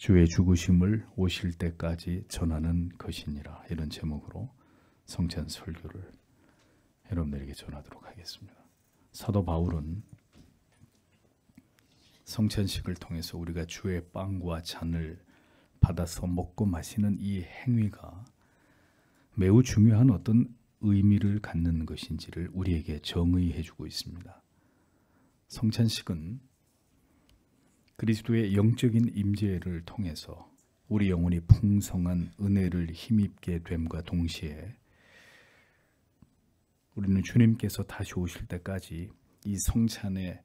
주의 죽으심을 오실 때까지 전하는 것이니라. 이런 제목으로 성찬 설교를 여러분들에게 전하도록 하겠습니다. 사도 바울은 성찬식을 통해서 우리가 주의 빵과 잔을 받아서 먹고 마시는 이 행위가 매우 중요한 어떤 의미를 갖는 것인지를 우리에게 정의해 주고 있습니다. 성찬식은 그리스도의 영적인 임재를 통해서 우리 영혼이 풍성한 은혜를 힘입게 됨과 동시에 우리는 주님께서 다시 오실 때까지 이 성찬의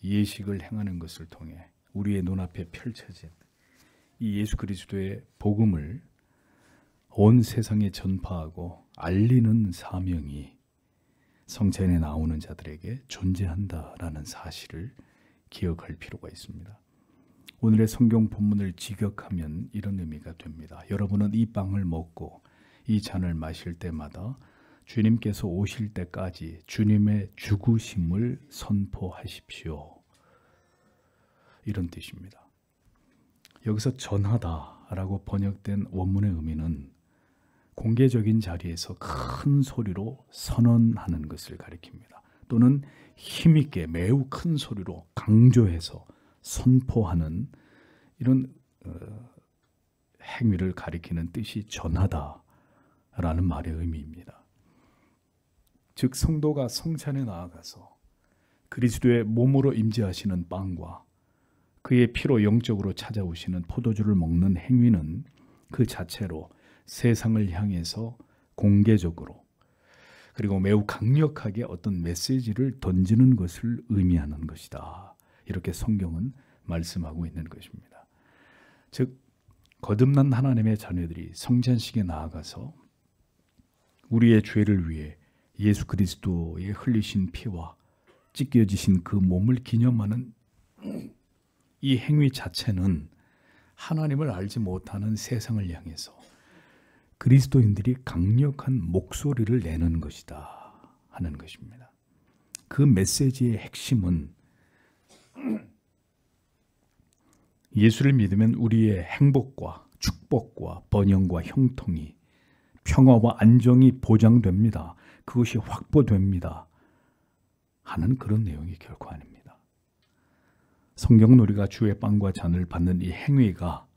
예식을 행하는 것을 통해 우리의 눈앞에 펼쳐진 이 예수 그리스도의 복음을 온 세상에 전파하고 알리는 사명이 성찬에 나오는 자들에게 존재한다라는 사실을 기억할 필요가 있습니다. 오늘의 성경 본문을 직역하면 이런 의미가 됩니다. 여러분은 이 빵을 먹고 이 잔을 마실 때마다 주님께서 오실 때까지 주님의 죽으심을 선포하십시오. 이런 뜻입니다. 여기서 전하다라고 번역된 원문의 의미는 공개적인 자리에서 큰 소리로 선언하는 것을 가리킵니다. 또는 힘있게 매우 큰 소리로 강조해서 선포하는 이런 행위를 가리키는 뜻이 전하다라는 말의 의미입니다. 즉 성도가 성찬에 나아가서 그리스도의 몸으로 임재하시는 빵과 그의 피로 영적으로 찾아오시는 포도주를 먹는 행위는 그 자체로 세상을 향해서 공개적으로 그리고 매우 강력하게 어떤 메시지를 던지는 것을 의미하는 것이다. 이렇게 성경은 말씀하고 있는 것입니다. 즉 거듭난 하나님의 자녀들이 성찬식에 나아가서 우리의 죄를 위해 예수 그리스도의 흘리신 피와 찢겨지신 그 몸을 기념하는 이 행위 자체는 하나님을 알지 못하는 세상을 향해서 그리스도인들이 강력한 목소리를 내는 것이다 하는 것입니다. 그 메시지의 핵심은 예수를 믿으면 우리의 행복과 축복과 번영과 형통이 평화와 안정이 보장됩니다. 그것이 확보됩니다. 하는 그런 내용이 결코 아닙니다. 성경은 우리가 주의 빵과 잔을 받는 이 행위가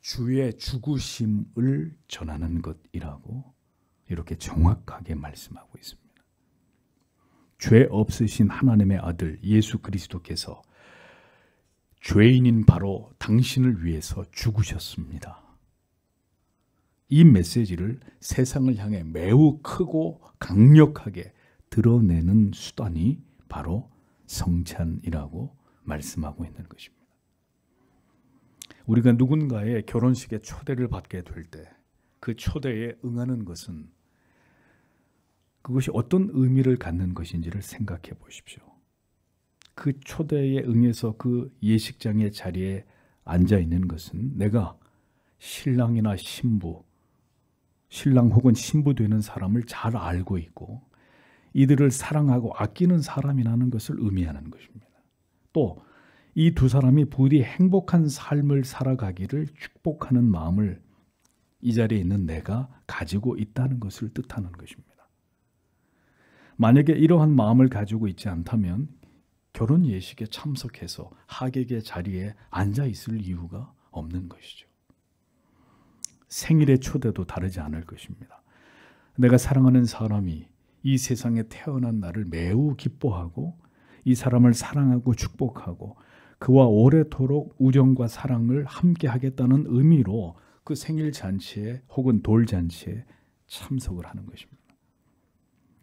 주의 죽으심을 전하는 것이라고 이렇게 정확하게 말씀하고 있습니다. 죄 없으신 하나님의 아들 예수 그리스도께서 죄인인 바로 당신을 위해서 죽으셨습니다. 이 메시지를 세상을 향해 매우 크고 강력하게 드러내는 수단이 바로 성찬이라고 말씀하고 있는 것입니다. 우리가 누군가의 결혼식에 초대를 받게 될 때 그 초대에 응하는 것은 그것이 어떤 의미를 갖는 것인지를 생각해 보십시오. 그 초대에 응해서 그 예식장의 자리에 앉아 있는 것은 내가 신랑이나 신부, 신랑 혹은 신부 되는 사람을 잘 알고 있고 이들을 사랑하고 아끼는 사람이라는 것을 의미하는 것입니다. 또 이 두 사람이 부디 행복한 삶을 살아가기를 축복하는 마음을 이 자리에 있는 내가 가지고 있다는 것을 뜻하는 것입니다. 만약에 이러한 마음을 가지고 있지 않다면 결혼 예식에 참석해서 하객의 자리에 앉아 있을 이유가 없는 것이죠. 생일의 초대도 다르지 않을 것입니다. 내가 사랑하는 사람이 이 세상에 태어난 나를 매우 기뻐하고 이 사람을 사랑하고 축복하고 그와 오래도록 우정과 사랑을 함께 하겠다는 의미로 그 생일 잔치에 혹은 돌잔치에 참석을 하는 것입니다.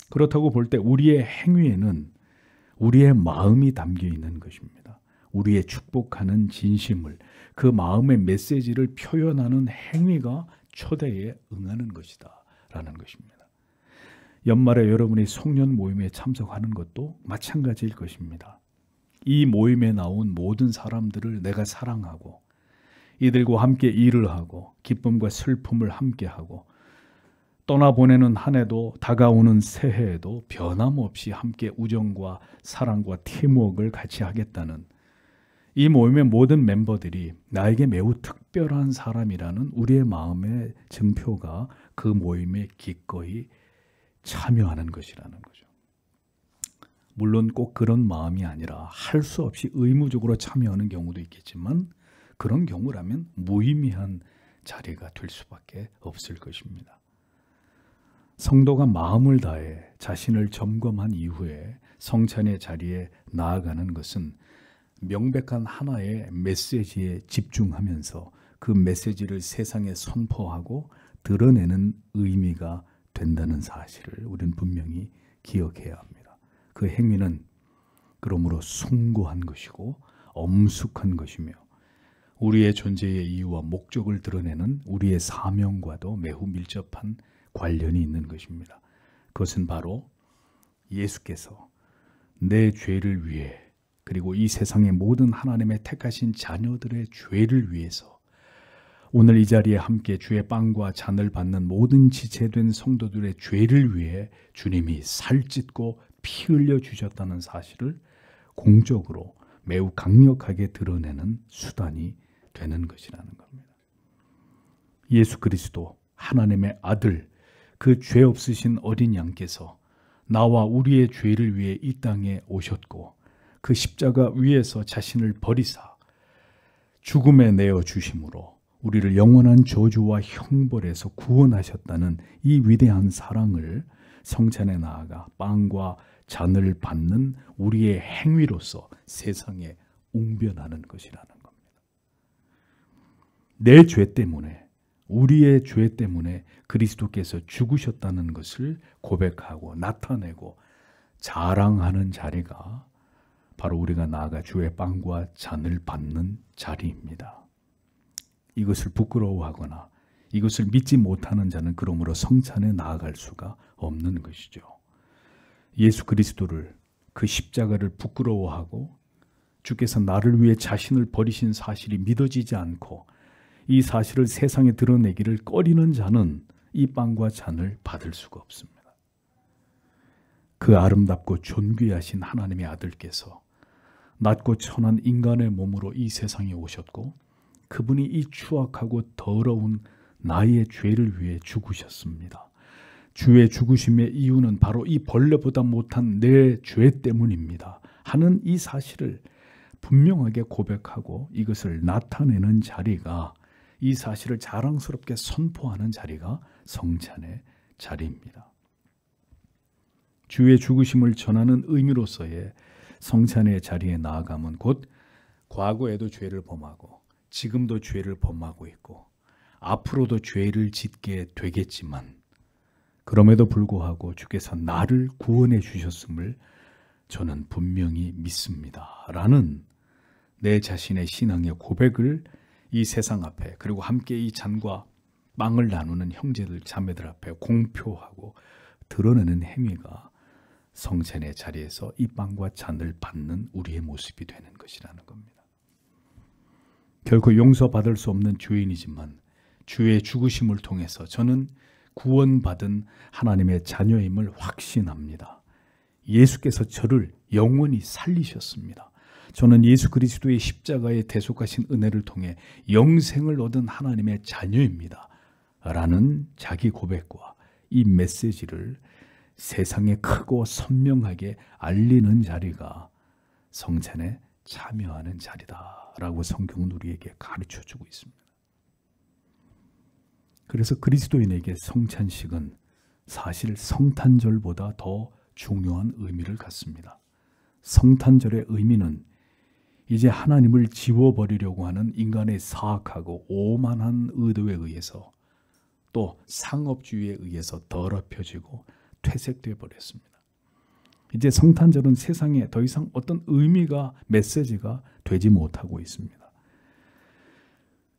그렇다고 볼 때 우리의 행위에는 우리의 마음이 담겨 있는 것입니다. 우리의 축복하는 진심을 그 마음의 메시지를 표현하는 행위가 초대에 응하는 것이다 라는 것입니다. 연말에 여러분이 송년 모임에 참석하는 것도 마찬가지일 것입니다. 이 모임에 나온 모든 사람들을 내가 사랑하고 이들과 함께 일을 하고 기쁨과 슬픔을 함께 하고 떠나보내는 한 해도 다가오는 새해에도 변함없이 함께 우정과 사랑과 팀워크를 같이 하겠다는 이 모임의 모든 멤버들이 나에게 매우 특별한 사람이라는 우리의 마음의 증표가 그 모임에 기꺼이 참여하는 것이라는 거죠. 물론 꼭 그런 마음이 아니라 할 수 없이 의무적으로 참여하는 경우도 있겠지만 그런 경우라면 무의미한 자리가 될 수밖에 없을 것입니다. 성도가 마음을 다해 자신을 점검한 이후에 성찬의 자리에 나아가는 것은 명백한 하나의 메시지에 집중하면서 그 메시지를 세상에 선포하고 드러내는 의미가 된다는 사실을 우리는 분명히 기억해야 합니다. 그 행위는 그러므로 숭고한 것이고 엄숙한 것이며 우리의 존재의 이유와 목적을 드러내는 우리의 사명과도 매우 밀접한 관련이 있는 것입니다. 그것은 바로 예수께서 내 죄를 위해 그리고 이 세상의 모든 하나님의 택하신 자녀들의 죄를 위해서 오늘 이 자리에 함께 주의 빵과 잔을 받는 모든 지체된 성도들의 죄를 위해 주님이 살찢고 피 흘려 주셨다는 사실을 공적으로 매우 강력하게 드러내는 수단이 되는 것이라는 겁니다. 예수 그리스도 하나님의 아들, 그 죄 없으신 어린 양께서 나와 우리의 죄를 위해 이 땅에 오셨고 그 십자가 위에서 자신을 버리사 죽음에 내어 주심으로 우리를 영원한 저주와 형벌에서 구원하셨다는 이 위대한 사랑을 성찬에 나아가 빵과 잔을 받는 우리의 행위로서 세상에 웅변하는 것이라는 겁니다. 내 죄 때문에, 우리의 죄 때문에 그리스도께서 죽으셨다는 것을 고백하고 나타내고 자랑하는 자리가 바로 우리가 나아가 주의 빵과 잔을 받는 자리입니다. 이것을 부끄러워하거나 이것을 믿지 못하는 자는 그러므로 성찬에 나아갈 수가 없는 것이죠. 예수 그리스도를, 그 십자가를 부끄러워하고 주께서 나를 위해 자신을 버리신 사실이 믿어지지 않고 이 사실을 세상에 드러내기를 꺼리는 자는 이 빵과 잔을 받을 수가 없습니다. 그 아름답고 존귀하신 하나님의 아들께서 낮고 천한 인간의 몸으로 이 세상에 오셨고 그분이 이 추악하고 더러운 나의 죄를 위해 죽으셨습니다. 주의 죽으심의 이유는 바로 이 벌레보다 못한 내 죄 때문입니다 하는 이 사실을 분명하게 고백하고 이것을 나타내는 자리가, 이 사실을 자랑스럽게 선포하는 자리가 성찬의 자리입니다. 주의 죽으심을 전하는 의미로서의 성찬의 자리에 나아가면 곧 과거에도 죄를 범하고 지금도 죄를 범하고 있고 앞으로도 죄를 짓게 되겠지만 그럼에도 불구하고 주께서 나를 구원해 주셨음을 저는 분명히 믿습니다 라는 내 자신의 신앙의 고백을 이 세상 앞에, 그리고 함께 이 잔과 빵을 나누는 형제들 자매들 앞에 공표하고 드러내는 행위가 성찬의 자리에서 이 빵과 잔을 받는 우리의 모습이 되는 것이라는 겁니다. 결코 용서받을 수 없는 죄인이지만 주의 죽으심을 통해서 저는 구원받은 하나님의 자녀임을 확신합니다. 예수께서 저를 영원히 살리셨습니다. 저는 예수 그리스도의 십자가에 대속하신 은혜를 통해 영생을 얻은 하나님의 자녀입니다 라는 자기 고백과 이 메시지를 세상에 크고 선명하게 알리는 자리가 성찬에 참여하는 자리다라고 성경은 우리에게 가르쳐주고 있습니다. 그래서 그리스도인에게 성찬식은 사실 성탄절보다 더 중요한 의미를 갖습니다. 성탄절의 의미는 이제 하나님을 지워버리려고 하는 인간의 사악하고 오만한 의도에 의해서 또 상업주의에 의해서 더럽혀지고 퇴색되어 버렸습니다. 이제 성탄절은 세상에 더 이상 어떤 의미가, 메시지가 되지 못하고 있습니다.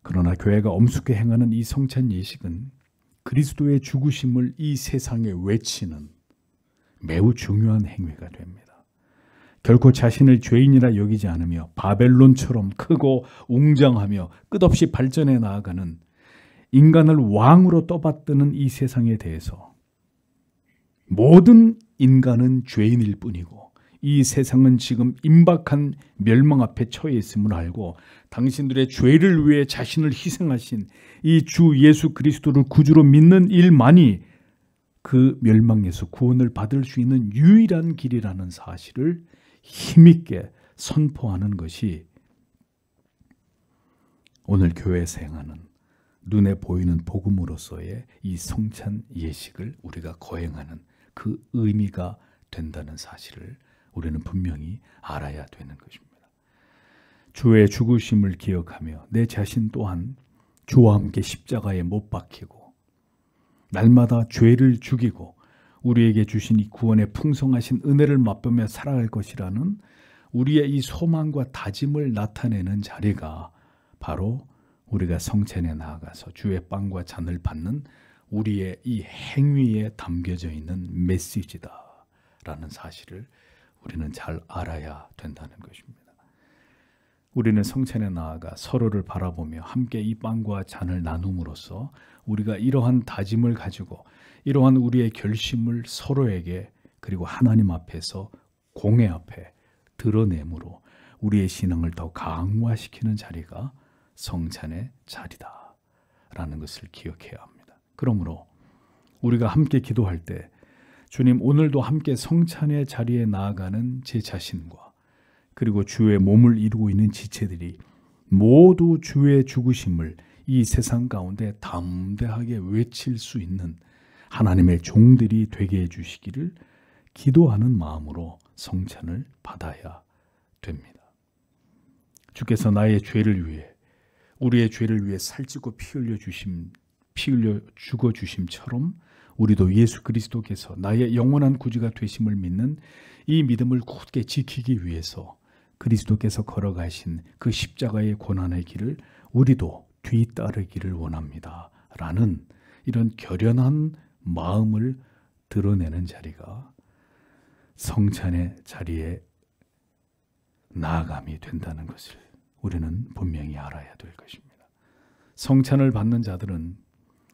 그러나 교회가 엄숙히 행하는 이 성찬 예식은 그리스도의 죽으심을 이 세상에 외치는 매우 중요한 행위가 됩니다. 결코 자신을 죄인이라 여기지 않으며 바벨론처럼 크고 웅장하며 끝없이 발전해 나아가는 인간을 왕으로 떠받드는 이 세상에 대해서 모든 인간은 죄인일 뿐이고 이 세상은 지금 임박한 멸망 앞에 처해 있음을 알고 당신들의 죄를 위해 자신을 희생하신 이 주 예수 그리스도를 구주로 믿는 일만이 그 멸망에서 구원을 받을 수 있는 유일한 길이라는 사실을 힘있게 선포하는 것이 오늘 교회에서 행하는 눈에 보이는 복음으로서의 이 성찬 예식을 우리가 거행하는 그 의미가 된다는 사실을 우리는 분명히 알아야 되는 것입니다. 주의 죽으심을 기억하며 내 자신 또한 주와 함께 십자가에 못 박히고 날마다 죄를 죽이고 우리에게 주신 이 구원의 풍성하신 은혜를 맛보며 살아갈 것이라는 우리의 이 소망과 다짐을 나타내는 자리가 바로 우리가 성찬에 나아가서 주의 빵과 잔을 받는 우리의 이 행위에 담겨져 있는 메시지다라는 사실을 우리는 잘 알아야 된다는 것입니다. 우리는 성찬에 나아가 서로를 바라보며 함께 이 빵과 잔을 나눔으로써 우리가 이러한 다짐을 가지고 이러한 우리의 결심을 서로에게 그리고 하나님 앞에서 공회 앞에 드러내므로 우리의 신앙을 더 강화시키는 자리가 성찬의 자리다라는 것을 기억해야 합니다. 그러므로 우리가 함께 기도할 때 주님 오늘도 함께 성찬의 자리에 나아가는 제 자신과 그리고 주의 몸을 이루고 있는 지체들이 모두 주의 죽으심을 이 세상 가운데 담대하게 외칠 수 있는 하나님의 종들이 되게 해주시기를 기도하는 마음으로 성찬을 받아야 됩니다. 주께서 나의 죄를 위해 우리의 죄를 위해 살찌고 피 흘려 죽어 주심처럼 우리도 예수 그리스도께서 나의 영원한 구주가 되심을 믿는 이 믿음을 굳게 지키기 위해서 그리스도께서 걸어가신 그 십자가의 고난의 길을 우리도 뒤따르기를 원합니다. 라는 이런 결연한 마음을 드러내는 자리가 성찬의 자리에 나아감이 된다는 것을 우리는 분명히 알아야 될 것입니다. 성찬을 받는 자들은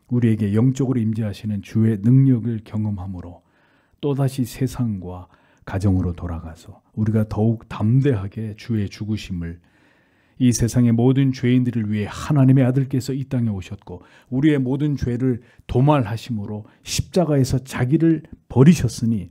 우리에게 영적으로 임재하시는 주의 능력을 경험함으로 또다시 세상과 가정으로 돌아가서 우리가 더욱 담대하게 주의 죽으심을 이 세상의 모든 죄인들을 위해 하나님의 아들께서 이 땅에 오셨고 우리의 모든 죄를 도말하심으로 십자가에서 자기를 버리셨으니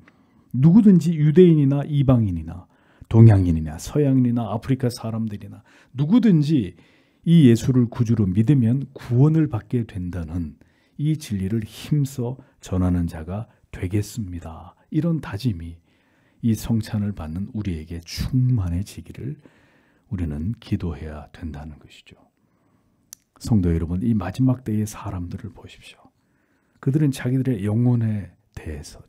누구든지 유대인이나 이방인이나 동양인이나 서양인이나 아프리카 사람들이나 누구든지 이 예수를 구주로 믿으면 구원을 받게 된다는 이 진리를 힘써 전하는 자가 되겠습니다. 이런 다짐이 이 성찬을 받는 우리에게 충만해지기를 우리는 기도해야 된다는 것이죠. 성도 여러분, 이 마지막 때의 사람들을 보십시오. 그들은 자기들의 영혼에 대해서,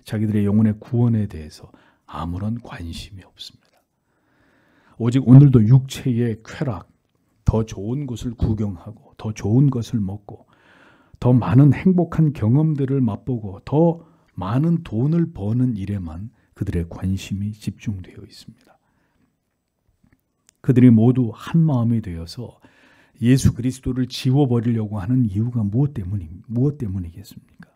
자기들의 영혼의 구원에 대해서 아무런 관심이 없습니다. 오직 오늘도 육체의 쾌락, 더 좋은 곳을 구경하고 더 좋은 것을 먹고 더 많은 행복한 경험들을 맛보고 더 많은 돈을 버는 일에만 그들의 관심이 집중되어 있습니다. 그들이 모두 한 마음이 되어서 예수 그리스도를 지워버리려고 하는 이유가 무엇 때문이겠습니까?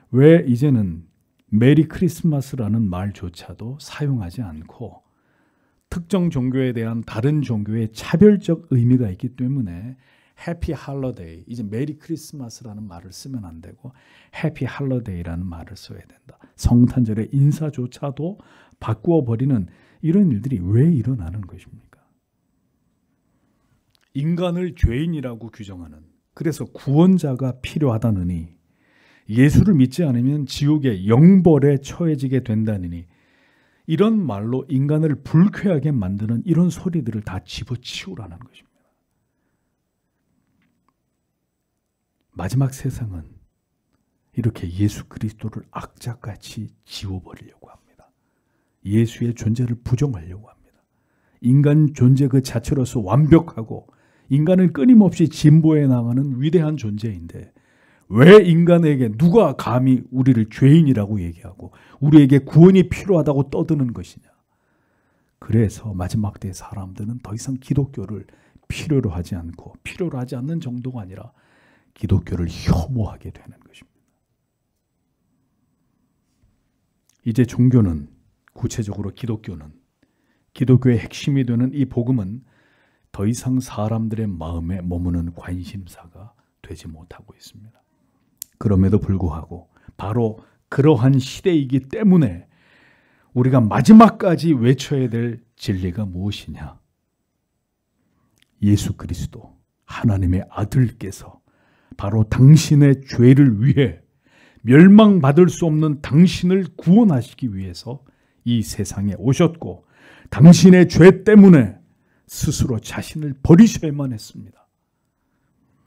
왜 이제는 메리 크리스마스라는 말조차도 사용하지 않고 특정 종교에 대한 다른 종교의 차별적 의미가 있기 때문에 해피 할러데이, 이제 메리 크리스마스라는 말을 쓰면 안 되고 해피 할러데이라는 말을 써야 된다. 성탄절의 인사조차도 바꾸어 버리는 이런 일들이 왜 일어나는 것입니까? 인간을 죄인이라고 규정하는, 그래서 구원자가 필요하다느니 예수를 믿지 않으면 지옥의 영벌에 처해지게 된다느니 이런 말로 인간을 불쾌하게 만드는 이런 소리들을 다 집어치우라는 것입니다. 마지막 세상은 이렇게 예수 그리스도를 악착같이 지워버리려고 합니다. 예수의 존재를 부정하려고 합니다. 인간 존재 그 자체로서 완벽하고 인간을 끊임없이 진보해 나가는 위대한 존재인데 왜 인간에게 누가 감히 우리를 죄인이라고 얘기하고 우리에게 구원이 필요하다고 떠드는 것이냐. 그래서 마지막 때 사람들은 더 이상 기독교를 필요로 하지 않고 필요로 하지 않는 정도가 아니라 기독교를 혐오하게 되는 것입니다. 이제 종교는 구체적으로 기독교의 핵심이 되는 이 복음은 더 이상 사람들의 마음에 머무는 관심사가 되지 못하고 있습니다. 그럼에도 불구하고 바로 그러한 시대이기 때문에 우리가 마지막까지 외쳐야 될 진리가 무엇이냐? 예수 그리스도 하나님의 아들께서 바로 당신의 죄를 위해 멸망받을 수 없는 당신을 구원하시기 위해서 이 세상에 오셨고 당신의 죄 때문에 스스로 자신을 버리셔야만 했습니다.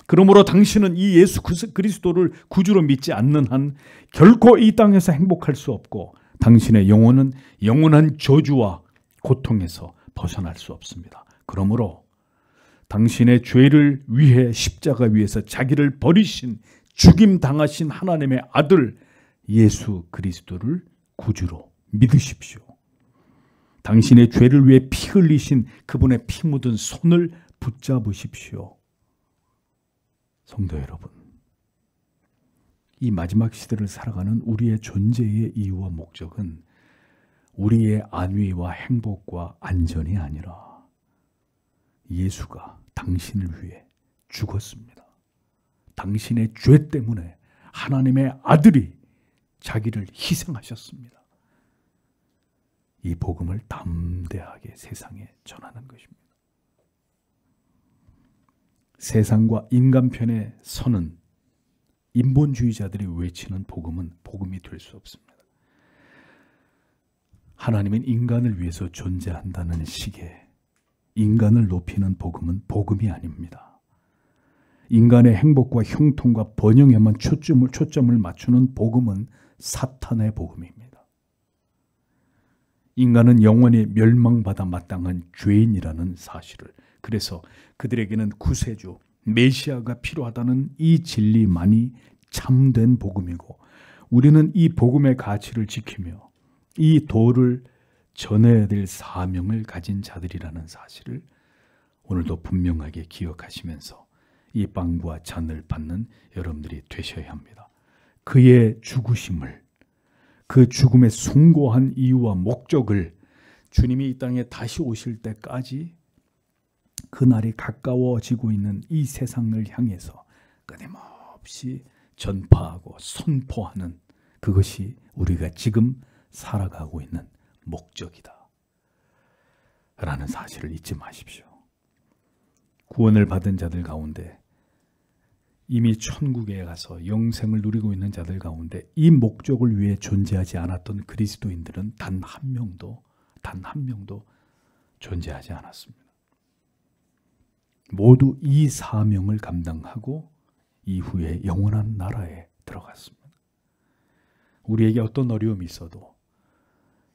그러므로 당신은 이 예수 그리스도를 구주로 믿지 않는 한 결코 이 땅에서 행복할 수 없고 당신의 영혼은 영원한 저주와 고통에서 벗어날 수 없습니다. 그러므로 당신의 죄를 위해 십자가 위에서 자기를 버리신 죽임당하신 하나님의 아들 예수 그리스도를 구주로 믿으십시오. 당신의 죄를 위해 피 흘리신 그분의 피 묻은 손을 붙잡으십시오. 성도 여러분, 이 마지막 시대를 살아가는 우리의 존재의 이유와 목적은 우리의 안위와 행복과 안전이 아니라 예수가 당신을 위해 죽었습니다. 당신의 죄 때문에 하나님의 아들이 자기를 희생하셨습니다. 이 복음을 담대하게 세상에 전하는 것입니다. 세상과 인간 편에 서는 인본주의자들이 외치는 복음은 복음이 될 수 없습니다. 하나님은 인간을 위해서 존재한다는 식의 인간을 높이는 복음은 복음이 아닙니다. 인간의 행복과 형통과 번영에만 초점을 맞추는 복음은 사탄의 복음입니다. 인간은 영원히 멸망받아 마땅한 죄인이라는 사실을, 그래서 그들에게는 구세주, 메시아가 필요하다는 이 진리만이 참된 복음이고 우리는 이 복음의 가치를 지키며 이 도를 전해야 될 사명을 가진 자들이라는 사실을 오늘도 분명하게 기억하시면서 이 빵과 잔을 받는 여러분들이 되셔야 합니다. 그의 죽으심을, 그 죽음의 숭고한 이유와 목적을 주님이 이 땅에 다시 오실 때까지 그날이 가까워지고 있는 이 세상을 향해서 끊임없이 전파하고 선포하는 그것이 우리가 지금 살아가고 있는 목적이다 라는 사실을 잊지 마십시오. 구원을 받은 자들 가운데 이미 천국에 가서 영생을 누리고 있는 자들 가운데 이 목적을 위해 존재하지 않았던 그리스도인들은 단 한 명도 존재하지 않았습니다. 모두 이 사명을 감당하고 이후에 영원한 나라에 들어갔습니다. 우리에게 어떤 어려움이 있어도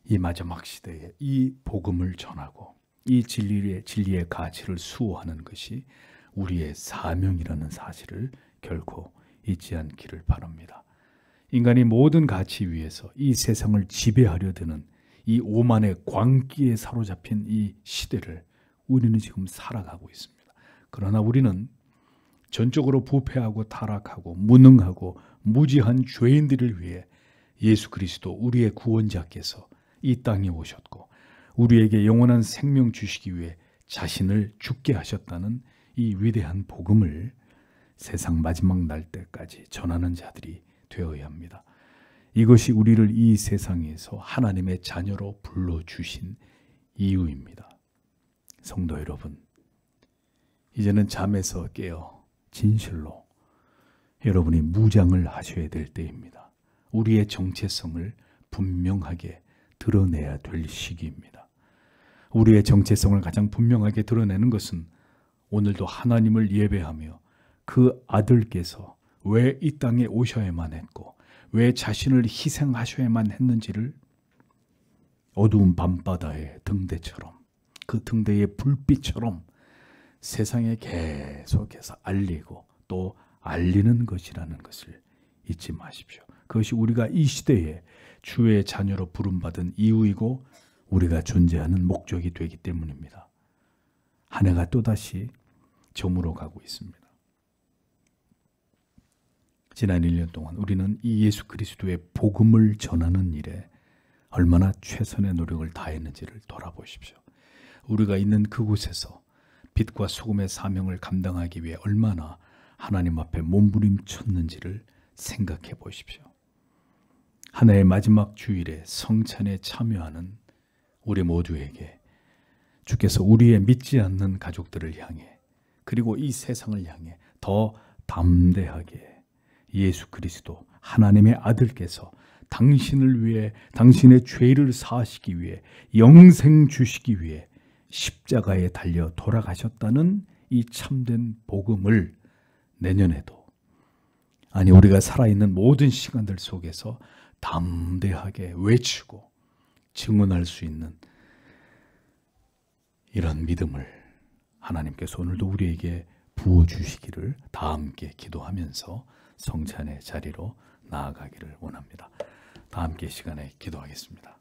이 마지막 시대에 이 복음을 전하고 이 진리의 가치를 수호하는 것이 우리의 사명이라는 사실을 결코 잊지 않기를 바랍니다. 인간이 모든 가치 위에서 이 세상을 지배하려 드는 이 오만의 광기에 사로잡힌 이 시대를 우리는 지금 살아가고 있습니다. 그러나 우리는 전적으로 부패하고 타락하고 무능하고 무지한 죄인들을 위해 예수 그리스도 우리의 구원자께서 이 땅에 오셨고 우리에게 영원한 생명 주시기 위해 자신을 죽게 하셨다는 이 위대한 복음을 세상 마지막 날 때까지 전하는 자들이 되어야 합니다. 이것이 우리를 이 세상에서 하나님의 자녀로 불러주신 이유입니다. 성도 여러분, 이제는 잠에서 깨어 진실로 여러분이 무장을 하셔야 될 때입니다. 우리의 정체성을 분명하게 드러내야 될 시기입니다. 우리의 정체성을 가장 분명하게 드러내는 것은 오늘도 하나님을 예배하며 그 아들께서 왜 이 땅에 오셔야만 했고 왜 자신을 희생하셔야만 했는지를 어두운 밤바다의 등대처럼, 그 등대의 불빛처럼 세상에 계속해서 알리고 또 알리는 것이라는 것을 잊지 마십시오. 그것이 우리가 이 시대에 주의 자녀로 부름받은 이유이고 우리가 존재하는 목적이 되기 때문입니다. 한 해가 또다시 저물어 가고 있습니다. 지난 1년 동안 우리는 이 예수 그리스도의 복음을 전하는 일에 얼마나 최선의 노력을 다했는지를 돌아보십시오. 우리가 있는 그곳에서 빛과 소금의 사명을 감당하기 위해 얼마나 하나님 앞에 몸부림쳤는지를 생각해 보십시오. 한 해의 마지막 주일에 성찬에 참여하는 우리 모두에게 주께서 우리의 믿지 않는 가족들을 향해 그리고 이 세상을 향해 더 담대하게 예수 그리스도 하나님의 아들께서 당신을 위해 당신의 죄를 사하시기 위해 영생 주시기 위해 십자가에 달려 돌아가셨다는 이 참된 복음을 내년에도 아니 우리가 살아있는 모든 시간들 속에서 담대하게 외치고 증언할 수 있는 이런 믿음을 하나님께서 오늘도 우리에게 부어주시기를 다 함께 기도하면서 성찬의 자리로 나아가기를 원합니다. 다 함께 시간에 기도하겠습니다.